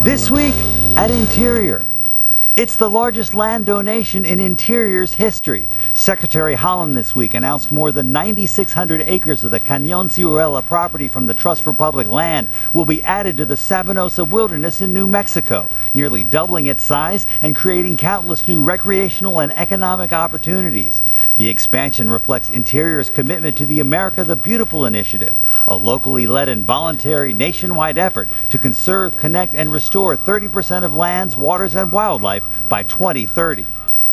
This week at Interior. It's the largest land donation in Interior's history. Secretary Holland this week announced more than 9,600 acres of the Cañón Ciruela property from the Trust for Public Land will be added to the Sabinosa Wilderness in New Mexico, nearly doubling its size and creating countless new recreational and economic opportunities. The expansion reflects Interior's commitment to the America the Beautiful initiative, a locally led and voluntary nationwide effort to conserve, connect, and restore 30% of lands, waters, and wildlife by 2030.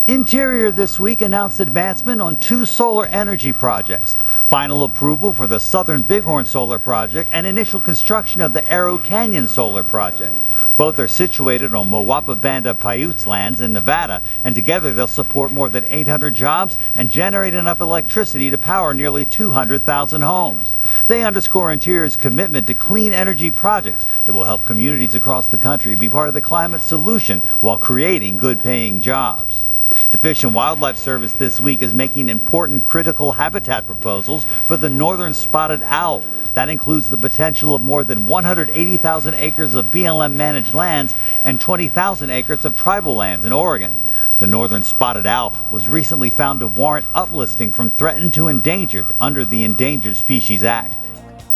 Interior this week announced advancement on 2 solar energy projects, final approval for the Southern Bighorn Solar Project and initial construction of the Arrow Canyon Solar Project. Both are situated on Moapa Banda Paiutes lands in Nevada, and together they'll support more than 800 jobs and generate enough electricity to power nearly 200,000 homes. They underscore Interior's commitment to clean energy projects that will help communities across the country be part of the climate solution while creating good-paying jobs. The Fish and Wildlife Service this week is making important critical habitat proposals for the northern spotted owl. That includes the potential of more than 180,000 acres of BLM-managed lands and 20,000 acres of tribal lands in Oregon. The northern spotted owl was recently found to warrant uplisting from threatened to endangered under the Endangered Species Act.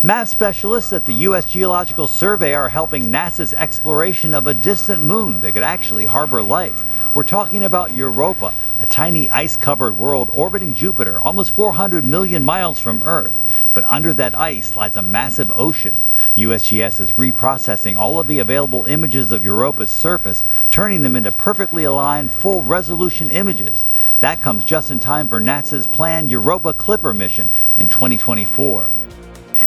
Map specialists at the U.S. Geological Survey are helping NASA's exploration of a distant moon that could actually harbor life. We're talking about Europa, a tiny ice-covered world orbiting Jupiter almost 400 million miles from Earth. But under that ice lies a massive ocean. USGS is reprocessing all of the available images of Europa's surface, turning them into perfectly aligned, full-resolution images. That comes just in time for NASA's planned Europa Clipper mission in 2024.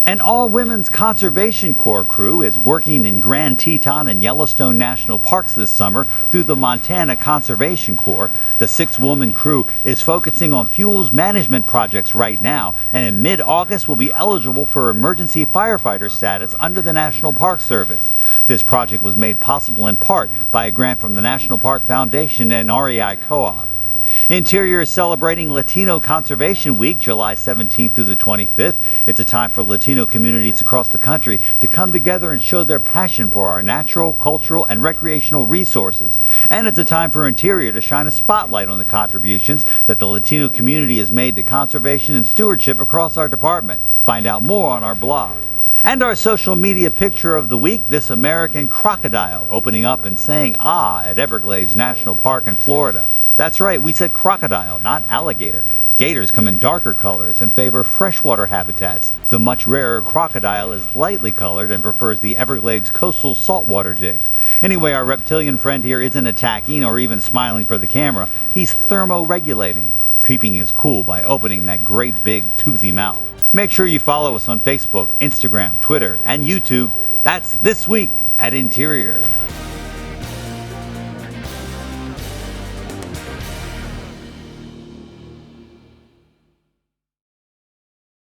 An all-women's Conservation Corps crew is working in Grand Teton and Yellowstone National Parks this summer through the Montana Conservation Corps. The 6-woman crew is focusing on fuels management projects right now, and in mid-August will be eligible for emergency firefighter status under the National Park Service. This project was made possible in part by a grant from the National Park Foundation and REI Co-op. Interior is celebrating Latino Conservation Week, July 17th through the 25th. It's a time for Latino communities across the country to come together and show their passion for our natural, cultural, and recreational resources. And it's a time for Interior to shine a spotlight on the contributions that the Latino community has made to conservation and stewardship across our department. Find out more on our blog. And our social media picture of the week, this American crocodile opening up and saying ah at Everglades National Park in Florida. That's right, we said crocodile, not alligator. Gators come in darker colors and favor freshwater habitats. The much rarer crocodile is lightly colored and prefers the Everglades coastal saltwater digs. Anyway, our reptilian friend here isn't attacking or even smiling for the camera. He's thermoregulating, keeping his cool by opening that great big toothy mouth. Make sure you follow us on Facebook, Instagram, Twitter, and YouTube. That's This Week at Interior.